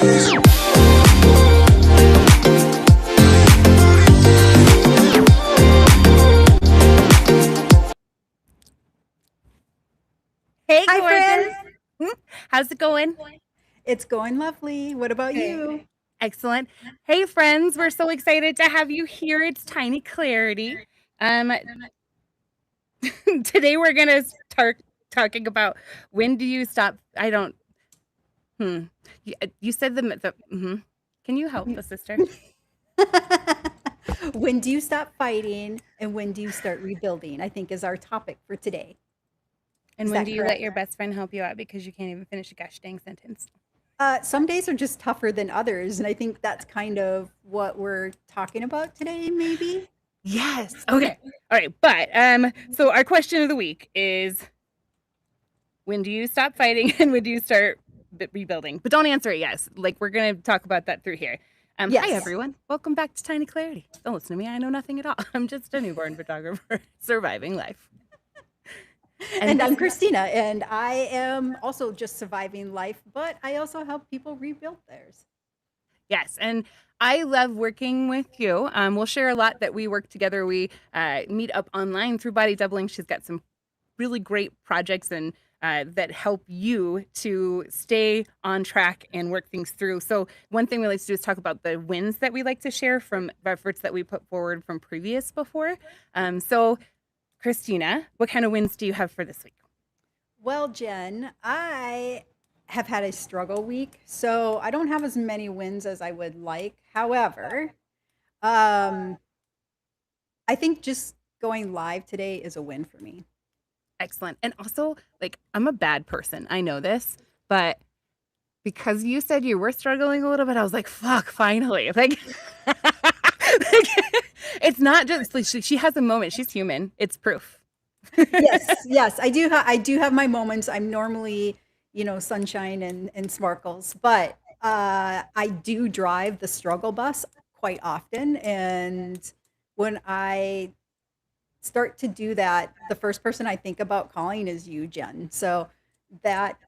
Hey, Hi, gorgeous. friends. How's it going? It's going lovely. What about you? Excellent. Hey, friends. We're so excited to have you here. It's Tiny Clarity. Um, today we're gonna start talking about when do you stop? I don't. You said the. Can you help the sister? When do you stop fighting and when do you start rebuilding? I think is our topic for today. And Is when that do you correct? let your best friend help you out because you can't even finish a gosh dang sentence? Some days are just tougher than others, and I think that's kind of what we're talking about today, maybe. Yes. Okay. All right. But so our question of the week is when do you stop fighting and when do you start rebuilding? But don't answer it yes. Like we're gonna talk about that through here. Yes. Hi everyone. Welcome back to Tiny Clarity. Don't listen to me. I know nothing at all. I'm just a newborn photographer surviving life. And I'm Christina, and I am also just surviving life, but I also help people rebuild theirs. Yes, and I love working with you. We'll share a lot that we work together. We meet up online through Body Doubling. She's got some really great projects and that help you to stay on track and work things through. So one thing we like to do is talk about the wins that we like to share from efforts that we put forward from previous before. So Christina, what kind of wins do you have for this week? Well, Jen, I have had a struggle week, so I don't have as many wins as I would like. However, I think just going live today is a win for me. Excellent. And also, like, I'm a bad person. I know this, but because you said you were struggling a little bit, I was like, fuck, finally. Like, it's not just like she has a moment. She's human. It's proof. Yes, I do. I do have my moments. I'm normally, sunshine and sparkles, but I do drive the struggle bus quite often. And when I start to do that, the first person I think about calling is you, Jen. So that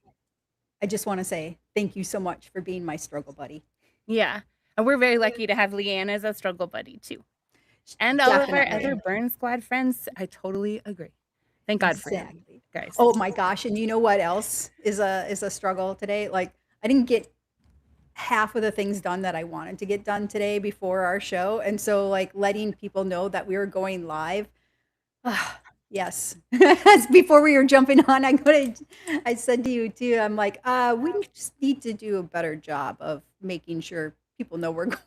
I just want to say thank you so much for being my struggle buddy. Yeah. And we're very lucky to have Leanne as a struggle buddy too. And all of our other Burn Squad friends. I totally agree. Thank God for you guys. Oh my gosh. And you know what else is a struggle today? Like I didn't get half of the things done that I wanted to get done today before our show. And so like letting people know that we were going live. Yes. Before we were jumping on, I said to you too, I'm like, we just need to do a better job of making sure people know we're going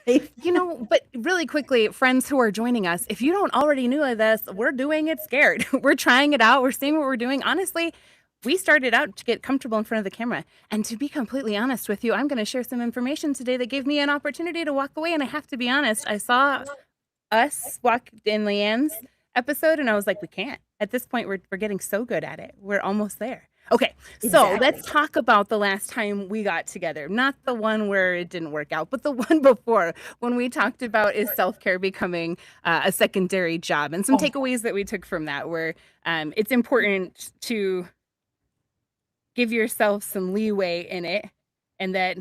live. But really quickly, friends who are joining us, if you don't already know this, we're doing it scared. We're trying it out. We're seeing what we're doing. Honestly, we started out to get comfortable in front of the camera. And to be completely honest with you, I'm going to share some information today that gave me an opportunity to walk away. And I have to be honest, I saw us walk in Leanne's episode and I was like, we can't. At this point, we're getting so good at it. We're almost there. Okay, so let's talk about the last time we got together. Not the one where it didn't work out, but the one before when we talked about is self-care becoming a secondary job and some takeaways that we took from that where it's important to give yourself some leeway in it and that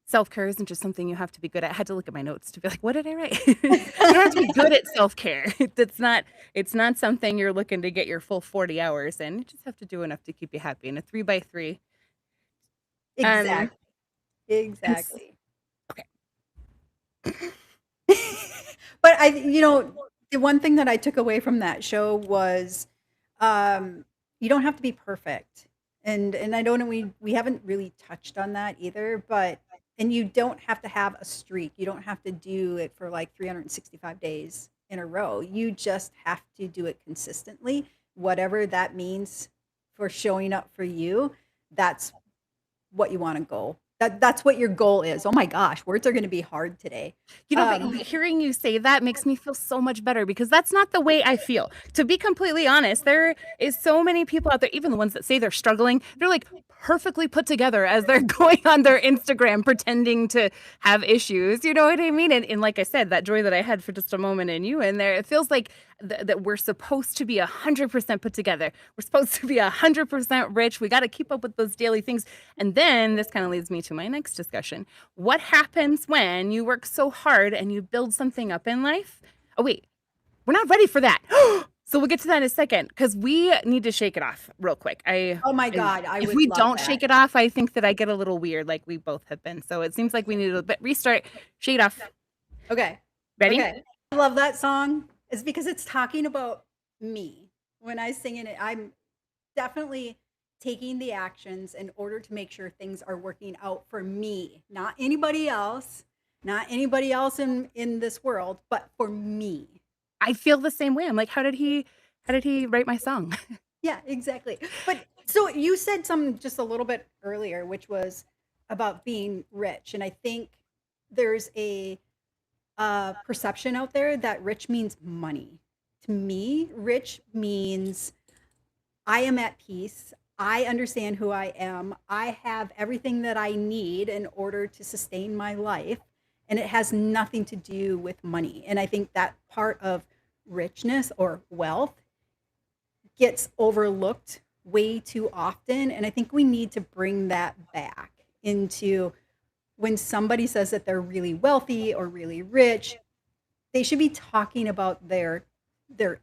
self-care isn't just something you have to be good at. I had to look at my notes to be like, what did I write? You don't have to be good at self-care. It's not something you're looking to get your full 40 hours in. You just have to do enough to keep you happy in a 3x3. Exactly. Okay. But the one thing that I took away from that show was you don't have to be perfect. And I don't know, we haven't really touched on that either, and you don't have to have a streak. You don't have to do it for like 365 days in a row. You just have to do it consistently, whatever that means for showing up for you. That's what you want to go. That's what your goal is. Oh my gosh, words are going to be hard today. But hearing you say that makes me feel so much better because that's not the way I feel. To be completely honest, there is so many people out there, even the ones that say they're struggling, they're like perfectly put together as they're going on their Instagram pretending to have issues. You know what I mean? And like I said, that joy that I had for just a moment in you in there, it feels like that we're supposed to be 100% put together. We're supposed to be 100% rich. We got to keep up with those daily things. And then this kind of leads me to my next discussion. What happens when you work so hard and you build something up in life? Oh, wait, we're not ready for that. So we'll get to that in a second because we need to shake it off real quick. Oh my God, I If would we love don't that. shake it off, I think that I get a little weird, like we both have been. So it seems like we need a bit restart. Shake it off. Okay. Ready? Okay. I love that song. It's because it's talking about me. When I sing in it, I'm definitely taking the actions in order to make sure things are working out for me, not anybody else, not anybody else in this world, but for me. I feel the same way. I'm like, how did he write my song? Yeah, exactly. But so you said something just a little bit earlier, which was about being rich. And I think there's a perception out there that rich means money. To me, rich means I am at peace. I understand who I am. I have everything that I need in order to sustain my life. And it has nothing to do with money. And I think that part of richness or wealth gets overlooked way too often. And I think we need to bring that back into when somebody says that they're really wealthy or really rich, they should be talking about their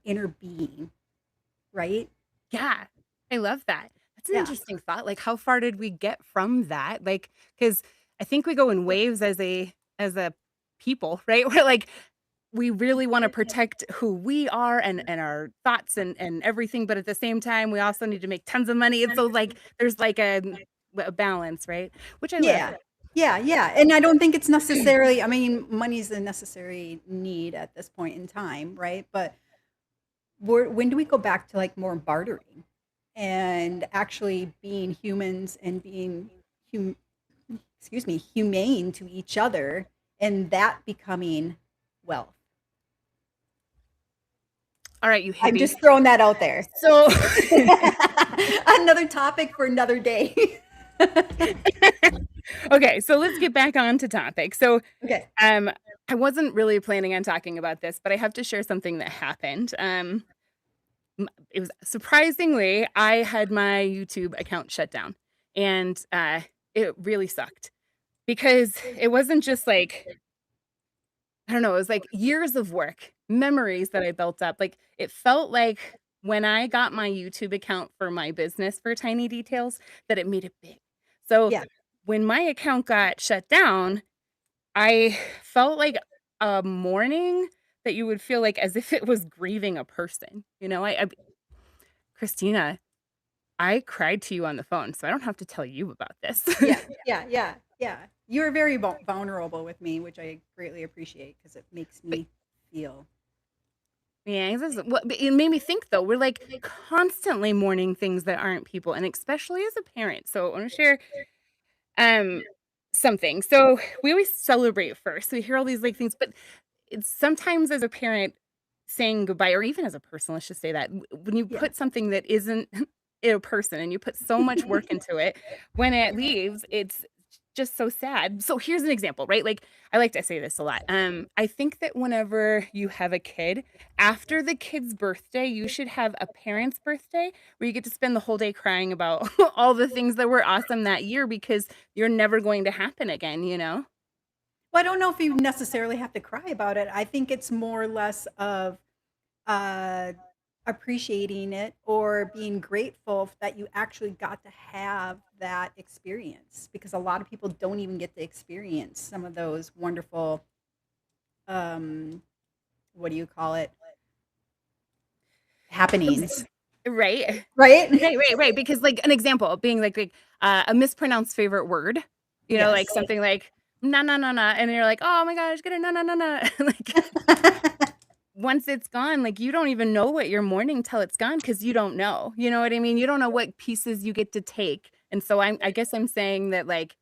inner being, right? Yeah, I love that. That's an Yeah. interesting thought. Like, how far did we get from that? Like, because I think we go in waves as a people, right? We're like, we really want to protect who we are and our thoughts and everything, but at the same time, we also need to make tons of money. And so, like, there's like a balance, right? Which I love. Yeah. Yeah, yeah. And I don't think it's necessarily, I mean, money's a necessary need at this point in time, right? But when do we go back to like more bartering and actually being humans and being humane to each other and that becoming wealth? All right, you I'm hippie. just throwing that out there. So Another topic for another day. okay, so let's get back on to topic. So Okay. I wasn't really planning on talking about this, but I have to share something that happened. It was surprisingly, I had my YouTube account shut down, and it really sucked because it wasn't just like, I don't know, it was like years of work, memories that I built up. Like it felt like when I got my YouTube account for my business for Tiny Details, that it made it big. So Yeah. when my account got shut down, I felt like a mourning that you would feel like as if it was grieving a person. You know, Christina, I cried to you on the phone, so I don't have to tell you about this. Yeah. Yeah. Yeah. Yeah. You're very vulnerable with me, which I greatly appreciate because it makes But me feel. yeah, it made me think though. We're like constantly mourning things that aren't people, and especially as a parent. So I want to share um something. So we always celebrate first. We hear all these like things, but it's sometimes as a parent saying goodbye, or even as a person, let's just say that when you Yeah. put something that isn't a person and you put so much work into it, when it leaves, it's just so sad. So here's an example, right? Like I like to say this a lot. I think that whenever you have a kid, after the kid's birthday, you should have a parent's birthday where you get to spend the whole day crying about all the things that were awesome that year because you're never going to happen again, you know? Well, I don't know if you necessarily have to cry about it. I think it's more or less of uh, appreciating it or being grateful that you actually got to have that experience because a lot of people don't even get to experience some of those wonderful, um, what do you call it, happenings, Right. right? Right. Because like an example of being like a mispronounced favorite word, you know, like Yes. something like na na na na, and you're like, oh my gosh, get a na na na na. Like once it's gone, like you don't even know what you're mourning till it's gone because you don't know. You know what I mean? You don't know what pieces you get to take. And so I guess I'm saying that like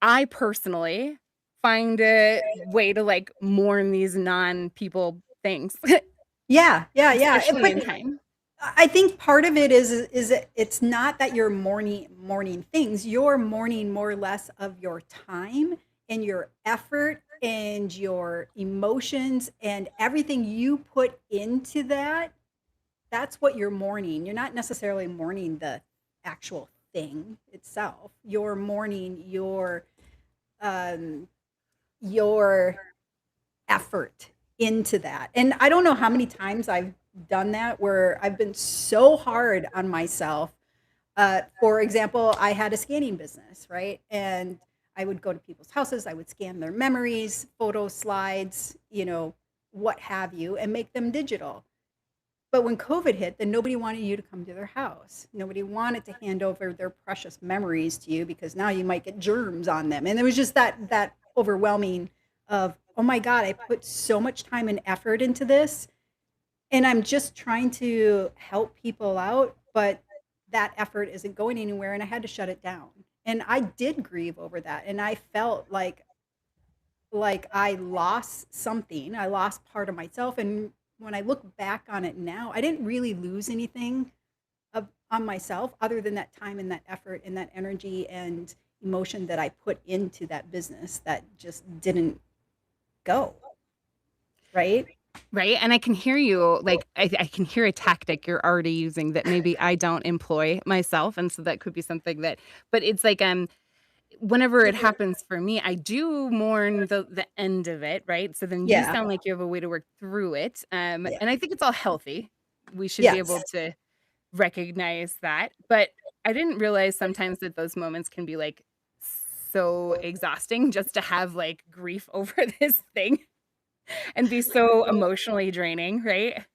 I personally find a way to like mourn these non-people things, Yeah, yeah, yeah. especially in time. I think part of it it's not that you're mourning things. You're mourning more or less of your time and your effort and your emotions and everything you put into that. That's what you're mourning. You're not necessarily mourning the actual thing itself. You're mourning um, your effort into that. And I don't know how many times I've done that where I've been so hard on myself. For example, I had a scanning business, right? And I would go to people's houses, I would scan their memories, photo slides, what have you, and make them digital. But when COVID hit, then nobody wanted you to come to their house. Nobody wanted to hand over their precious memories to you because now you might get germs on them. And there was just that overwhelming of, oh my God, I put so much time and effort into this, and I'm just trying to help people out, but that effort isn't going anywhere, and I had to shut it down. And I did grieve over that, and I felt like I lost something. I lost part of myself, and when I look back on it now, I didn't really lose anything on myself other than that time and that effort and that energy and emotion that I put into that business that just didn't go, right? Right. And I can hear you, like, I can hear a tactic you're already using that maybe I don't employ myself. And so that could be something that, but it's like, whenever it happens for me, I do mourn the end of it, right? So then you Yeah. sound like you have a way to work through it. Yeah. And I think it's all healthy. We should be able Yes. to recognize that. But I didn't realize sometimes that those moments can be like so exhausting just to have like grief over this thing and be so emotionally draining, right?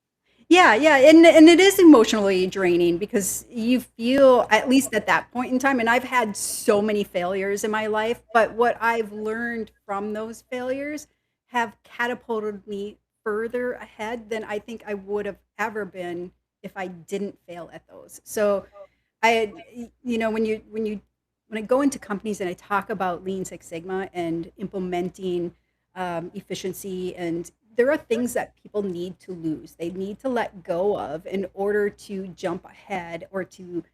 Yeah, yeah, and it is emotionally draining because you feel, at least at that point in time, and I've had so many failures in my life, but what I've learned from those failures have catapulted me further ahead than I think I would have ever been if I didn't fail at those. So when I go into companies and I talk about Lean Six Sigma and implementing efficiency, and there are things that people need to lose. They need to let go of in order to jump ahead or to,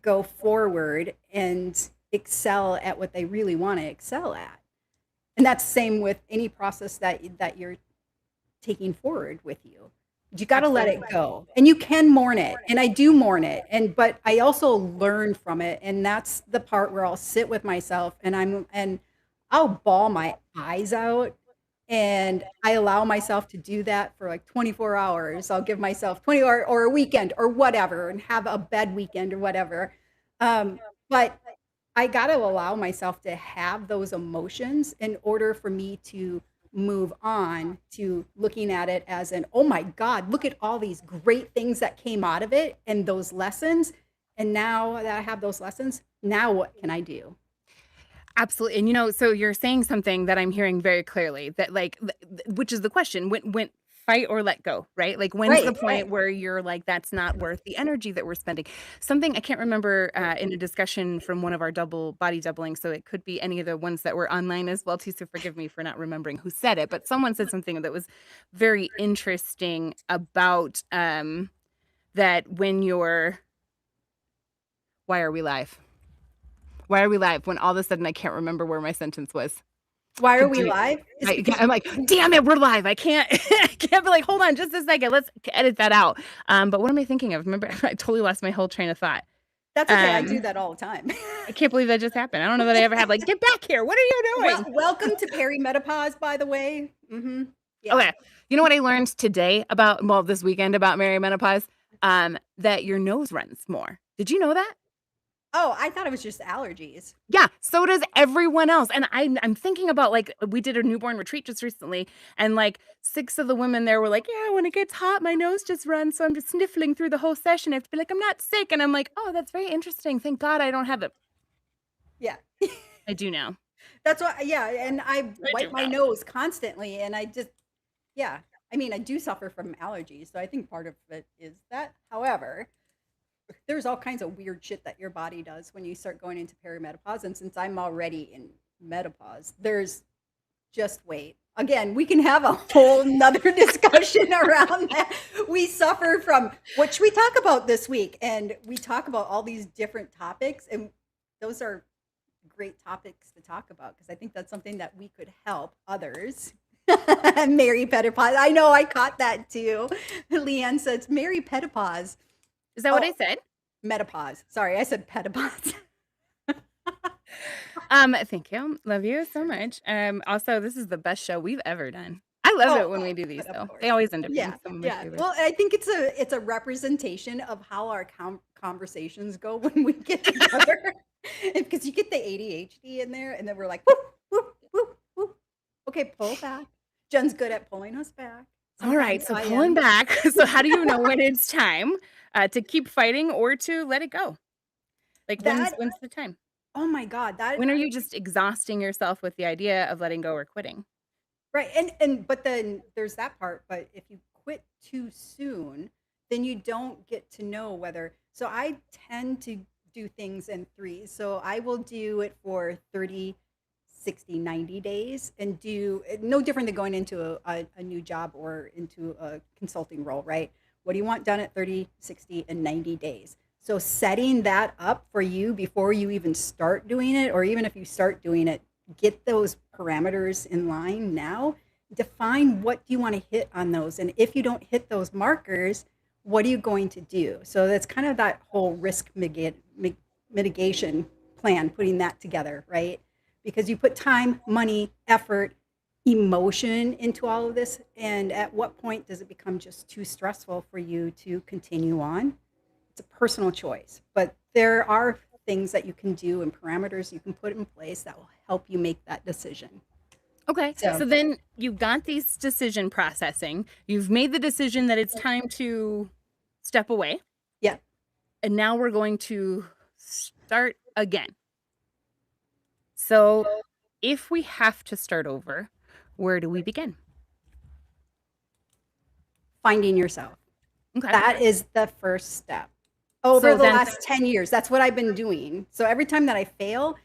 go forward and excel at what they really want to excel at. And that's the same with any process that you're taking forward with you. You got to let it Absolutely. go, and you can mourn it, and I do mourn it, but I also learn from it, and that's the part where I'll sit with myself and I'll bawl my eyes out, and I allow myself to do that for like 24 hours. I'll give myself 20 or a weekend or whatever, and have a bed weekend or whatever. But I got to allow myself to have those emotions in order for me to move on to looking at it as an, oh my God, look at all these great things that came out of it and those lessons. And now that I have those lessons, now what can I do? Absolutely. And so you're saying something that I'm hearing very clearly that like which is the question, when fight or let go, right? Like when's the Right. point where you're like that's not worth the energy that we're spending? Something I can't remember in a discussion from one of our double body doubling, so it could be any of the ones that were online as well too, so forgive me for not remembering who said it, but someone said something that was very interesting about that when you're why are we live? Why are we live? When all of a sudden I can't remember where my sentence was. Why are Could we you live? Is because I'm like, "Damn it, we're live." I can't I can't be like, "Hold on just a second. Let's edit that out." But what am I thinking of? Remember, I totally lost my whole train of thought. that's okay. I do Um, that all the time. I can't believe that just happened. I don't know that I ever had like, "Get back here. What are you Well, doing?" welcome to perimenopause, by the way. Yeah. Okay. You know what I learned today this weekend about Menopause? That your nose runs more. Did you know that? Oh, I thought it was just allergies. Yeah, so does everyone else, and I'm thinking about, like, we did a newborn retreat just recently, and, like, 6 of the women there were like, "Yeah, when it gets hot, my nose just runs, so I'm just sniffling through the whole session. I have to be like, 'I'm not sick,' and I'm like, 'Oh, that's very interesting. Thank God I don't have it.'" Yeah. I do now. That's why, yeah, and I I wipe do my now. nose constantly, and I just, yeah. I mean, I do suffer from allergies, so I think part of it is that. However, there's all kinds of weird shit that your body does when you start going into perimenopause, and since I'm already in menopause, there's just wait. again, we can have a whole nother discussion around that. We suffer from, what should we talk about this week? And we talk about all these different topics, and those are great topics to talk about, because I think that's something that we could help others. Mary Petipause. I know, I caught that too. Leanne says Mary Petipause. Is that what I said? Menopause. Sorry, I said Petipause. Thank you. Love you so much. Also, this is the best show we've ever done. I love it when we do these, but of though. course. They always end up being Yeah, some of my yeah. favorites. Well, I think it's a representation of how our conversations go when we get together. Because you get the ADHD in there, and then we're like, whoop, whoop, whoop, whoop. Okay, pull back. Jen's good at pulling us back. All right, so Sometimes I pulling am. back. So how do you know when it's time to keep fighting or to let it go? Like, That, when's the time? oh my God, that, When are you just exhausting yourself with the idea of letting go or quitting? right. And but then there's that part. But if you quit too soon, then you don't get to know whether. So I tend to do things in threes. So I will do it for 30, 60, 90 days, and do no different than going into a new job or into a consulting role, right? What do you want done at 30, 60, and 90 days? So setting that up for you before you even start doing it, or even if you start doing it, get those parameters in line now. Define what do you want to hit on those. And if you don't hit those markers, what are you going to do? So that's kind of that whole risk mitigation plan, putting that together, right? Because you put time, money, effort, emotion into all of this. And at what point does it become just too stressful for you to continue on? It's a personal choice, but there are things that you can do and parameters you can put in place that will help you make that decision. Okay. So then you've got these decision processing. You've made the decision that it's time to step away. Yeah. And now we're going to start again. So if we have to start over, where do we begin? Finding yourself. Okay. That is the first step. Over the last 10 years, that's what I've been doing. So every time that I fail,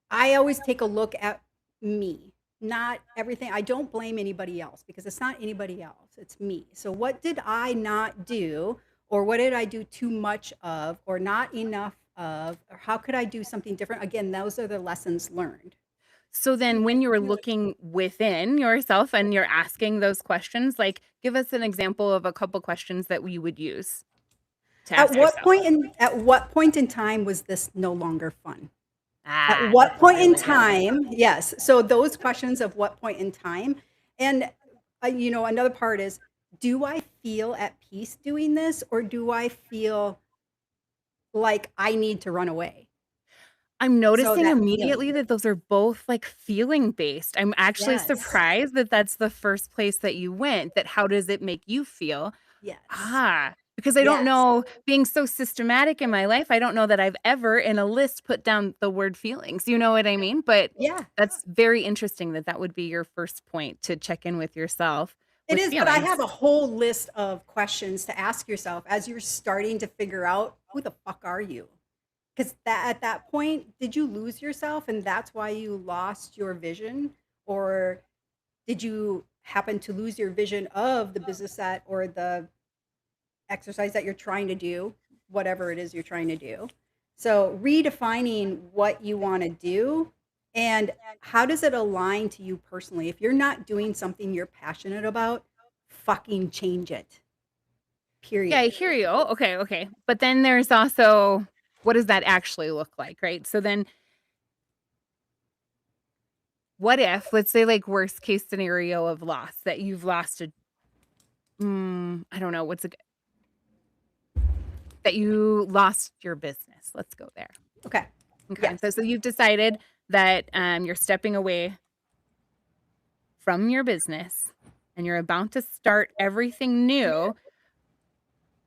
I always take a look at me, not everything. I don't blame anybody else, because it's not anybody else, it's me. So what did I not do, or what did I do too much of, or not enough of, or how could I do something different? Again, those are the lessons learned. So then when you're looking within yourself and you're asking those questions, like, give us an example of a couple questions that we would use to ask At what point in time was this no longer fun? At what that's point in really good. time? Yes. So those questions of what point in time. And another part is, do I feel at peace doing this, or do I feel like I need to run away? I'm noticing that immediately feeling. that those are both like feeling based. I'm actually Yes. surprised that that's the first place that you went. That how does it make you feel? Yes. Because I don't Yes. know, being so systematic in my life, I don't know that I've ever in a list put down the word feelings. You know what I mean? But Yeah. that's very interesting that that would be your first point to check in with yourself It with is, but I feelings. have a whole list of questions to ask yourself as you're starting to figure out, who the fuck are you? Because at that point, did you lose yourself and that's why you lost your vision? Or did you happen to lose your vision of the business that, or the exercise that you're trying to do, whatever it is you're trying to do? So redefining what you want to do, and how does it align to you personally? If you're not doing something you're passionate about, fucking change it. Period. Yeah, I hear you. Okay. But then there's also, what does that actually look like, right? So then what if, let's say, like, worst case scenario of loss, that you've lost I don't know, that you lost your business. Let's go there. Okay. Okay. Yes. So you've decided that you're stepping away from your business and you're about to start everything new.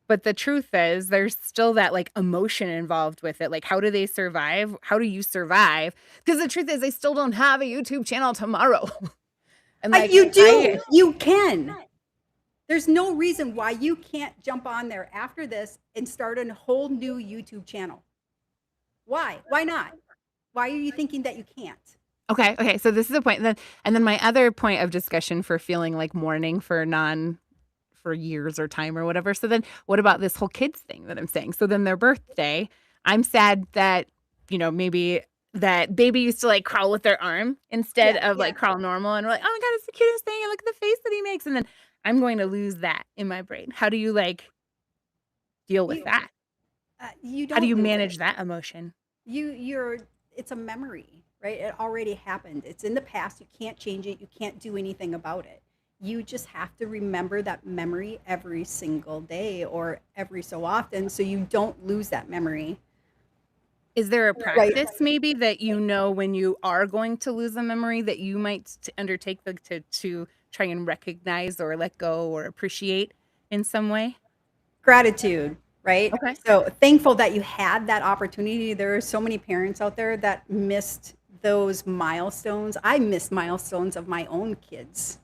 But the truth is, there's still that like emotion involved with it. Like, how do they survive? How do you survive? Because the truth is, I still don't have a YouTube channel tomorrow. And like, You do. You can. There's no reason why you can't jump on there after this and start a whole new YouTube channel. Why? Why not? Why are you thinking that you can't? Okay. So this is a point. And then my other point of discussion for feeling like mourning for years or time or whatever. So then what about this whole kids thing that I'm saying? So then their birthday, I'm sad that, maybe that baby used to like crawl with their arm instead Yeah, of yeah. like crawl normal. And we're like, oh my God, it's the cutest thing. And look at the face that he makes. And then I'm going to lose that in my brain. How do you like deal with You that? you How do don't you lose it. manage that emotion? You're it's a memory, right? It already happened. It's in the past. You can't change it. You can't do anything about it. You just have to remember that memory every single day or every so often so you don't lose that memory. Is there a Right. practice maybe that when you are going to lose a memory that you might undertake to try and recognize or let go or appreciate in some way? Gratitude, right? Okay. So thankful that you had that opportunity. There are so many parents out there that missed those milestones. I missed milestones of my own kids,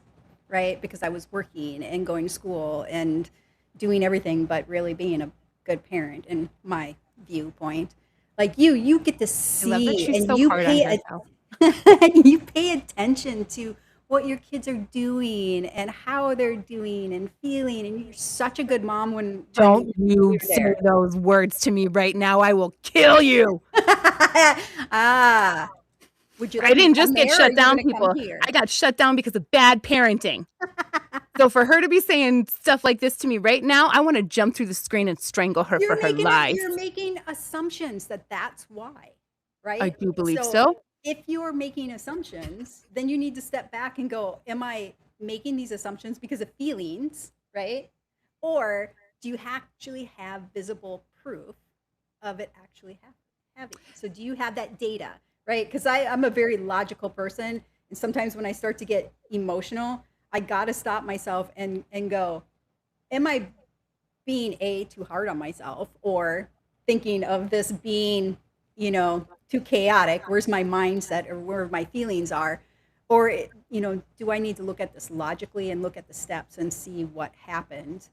right? Because I was working and going to school and doing everything but really being a good parent in my viewpoint. Like you get to I love that see she's and so hard on herself. you pay attention to what your kids are doing and how they're doing and feeling, and you're such a good mom when Don't you you're say there. those words to me right now. I will kill you. Ah, would you I like me to didn't come just get there or are shut you down, gonna come people. here? I got shut down because of bad parenting. So for her to be saying stuff like this to me right now, I want to jump through the screen and strangle her for her lies. You're making assumptions that that's why, I right? do believe So so. if you're making assumptions, then you need to step back and go, am I making these assumptions because of feelings, right? Or do you actually have visible proof of it actually having? So do you have that data, right? Because I'm a very logical person. And sometimes when I start to get emotional, I got to stop myself and go, am I being too hard on myself or thinking of this being too chaotic? Where's my mindset or where my feelings are? Or do I need to look at this logically and look at the steps and see what happened?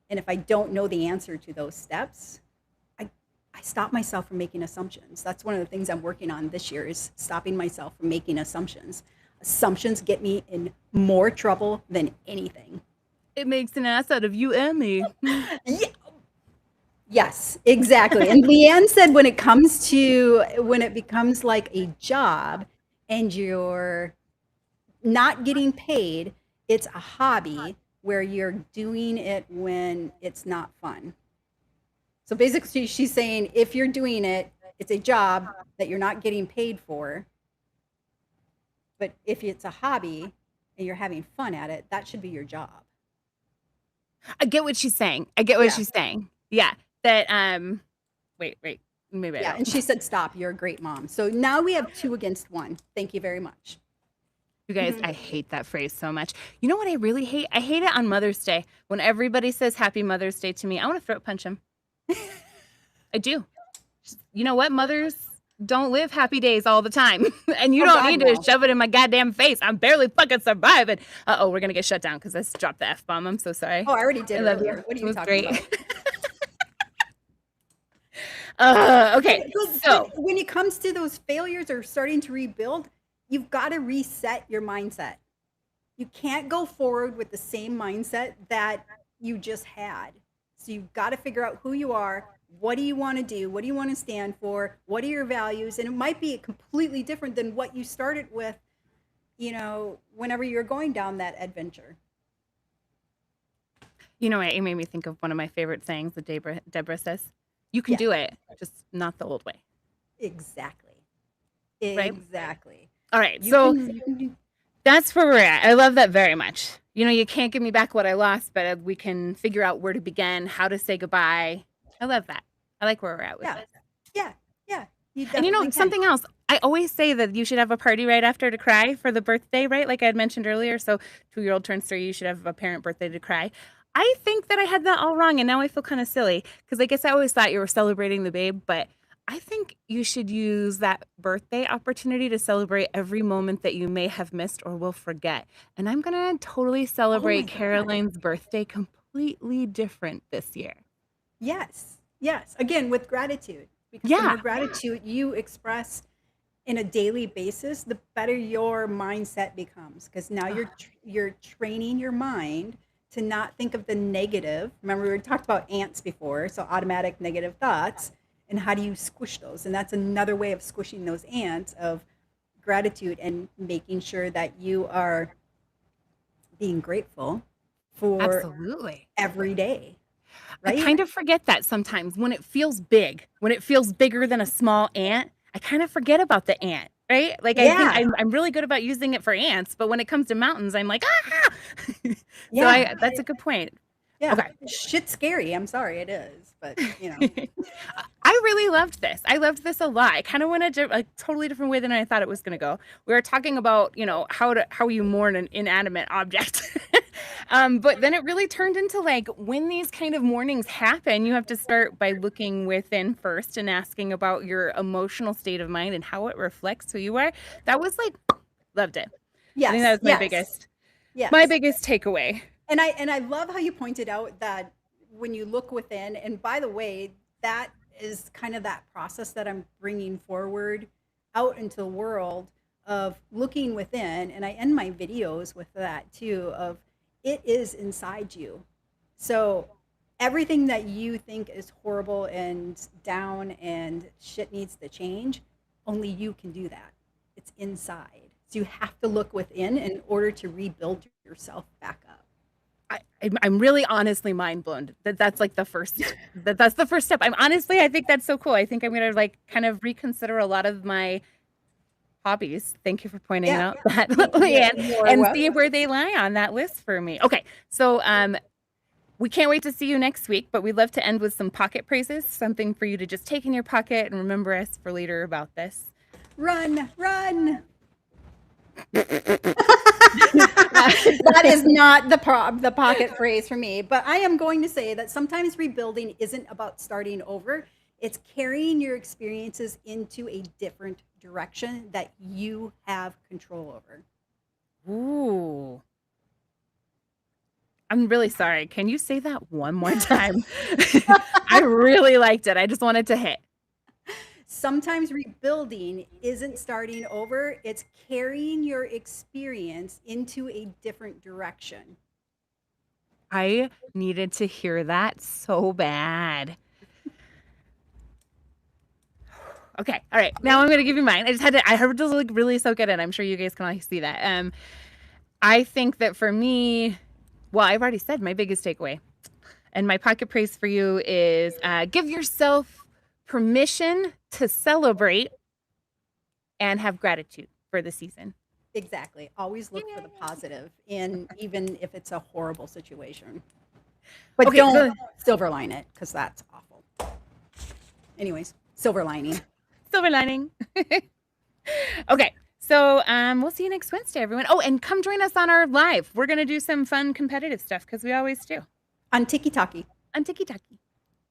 And if I don't know the answer to those steps, I stop myself from making assumptions. That's one of the things I'm working on this year, is stopping myself from making assumptions. Assumptions get me in more trouble than anything. It makes an ass out of you and me. Yeah. Yes, exactly. And Leanne said when it becomes like a job and you're not getting paid, it's a hobby where you're doing it when it's not fun. So basically she's saying if you're doing it, it's a job that you're not getting paid for. But if it's a hobby and you're having fun at it, that should be your job. I get what she's saying. I get what Yeah. she's saying. Yeah. That wait, maybe I Yeah. don't. And she said, stop, you're a great mom. So now we have 2-1. Thank you very much. You guys, I hate that phrase so much. You know what I really hate? I hate it on Mother's Day. When everybody says Happy Mother's Day to me, I want to throat punch them. I do. You know what? Mothers don't live happy days all the time. And you Oh don't God, need to no. shove it in my goddamn face. I'm barely fucking surviving. Uh-oh, we're going to get shut down because I dropped the F-bomb. I'm so sorry. Oh, I already did I love earlier. you. What are It you was talking great. about? Okay, But when it comes to those failures or starting to rebuild, you've got to reset your mindset. You can't go forward with the same mindset that you just had. So you've got to figure out who you are. What do you want to do? What do you want to stand for? What are your values? And it might be completely different than what you started with, whenever you're going down that adventure. You know what? It made me think of one of my favorite sayings that Deborah says. You can Yeah, do it, just not the old way. exactly. Right? Exactly. All right. You So can do. that's where we're at. I love that very much. You can't give me back what I lost, but we can figure out where to begin, how to say goodbye. I love that. I like where we're at with Yeah. this. Yeah. Yeah. You And definitely can. something else, I always say that you should have a party right after to cry for the birthday, right? Like I had mentioned earlier. So 2-year-old turns 3, you should have a parent birthday to cry. I think that I had that all wrong, and now I feel kind of silly because I guess I always thought you were celebrating the babe, but I think you should use that birthday opportunity to celebrate every moment that you may have missed or will forget. And I'm going to totally Oh my celebrate God. Caroline's birthday completely different this year. Yes. Yes. Again, with gratitude. Because the Yeah. more gratitude you express, in a daily basis, the better your mindset becomes, because now you're training your mind to not think of the negative. Remember, we talked about ants before, so automatic negative thoughts, and how do you squish those? And that's another way of squishing those ants of gratitude and making sure that you are being grateful for Absolutely. every day, I right? kind of forget that sometimes when it feels big, when it feels bigger than a small ant, I kind of forget about the ant, right? Like I think Yeah, I'm really good about using it for ants, but when it comes to mountains, I'm like, ah. So yeah, that's a good point. yeah. Okay. Shit's scary. I'm sorry, it is, but you know. I really loved this. I loved this a lot. I kind of went a totally different way than I thought it was going to go. We were talking about, how you mourn an inanimate object. But then it really turned into like when these kind of mournings happen, you have to start by looking within first and asking about your emotional state of mind and how it reflects who you are. That was like, loved it. I think that Yes, was yes, my yes. biggest takeaway. And I love how you pointed out that when you look within, and by the way, that is kind of that process that I'm bringing forward out into the world of looking within. And I end my videos with that too of it is inside you. So everything that you think is horrible and down and shit needs to change, only you can do that. It's inside. So you have to look within in order to rebuild yourself back up. I'm really honestly mind blown that's like that's the first step. I think that's so cool. I think I'm gonna like kind of reconsider a lot of my hobbies. Thank you for pointing Yeah, out that, you're, Leanne, you're and see welcome. where they lie on that list for me. Okay, so we can't wait to see you next week, but we'd love to end with some pocket praises, something for you to just take in your pocket and remember us for later about this. Run, run. That is not the pocket phrase for me, but I am going to say that sometimes rebuilding isn't about starting over. It's carrying your experiences into a different direction that you have control over. Ooh. I'm really sorry. Can you say that one more time? I really liked it. I just wanted to hit. Sometimes rebuilding isn't starting over, it's carrying your experience into a different direction. I needed to hear that so bad. Okay. All right. Now I'm going to give you mine. I heard to like really soak it in. I'm sure you guys can all see that. I think that for me, well, I've already said my biggest takeaway. And my pocket praise for you is give yourself permission to celebrate and have gratitude for the season. Exactly. Always look for the positive in even if it's a horrible situation. But Okay, don't silver line it because that's awful. Anyways, silver lining. Silver lining. Okay. So we'll see you next Wednesday, everyone. Oh, and come join us on our live. We're going to do some fun competitive stuff because we always do. On Tiki Taki. On Tiki Taki.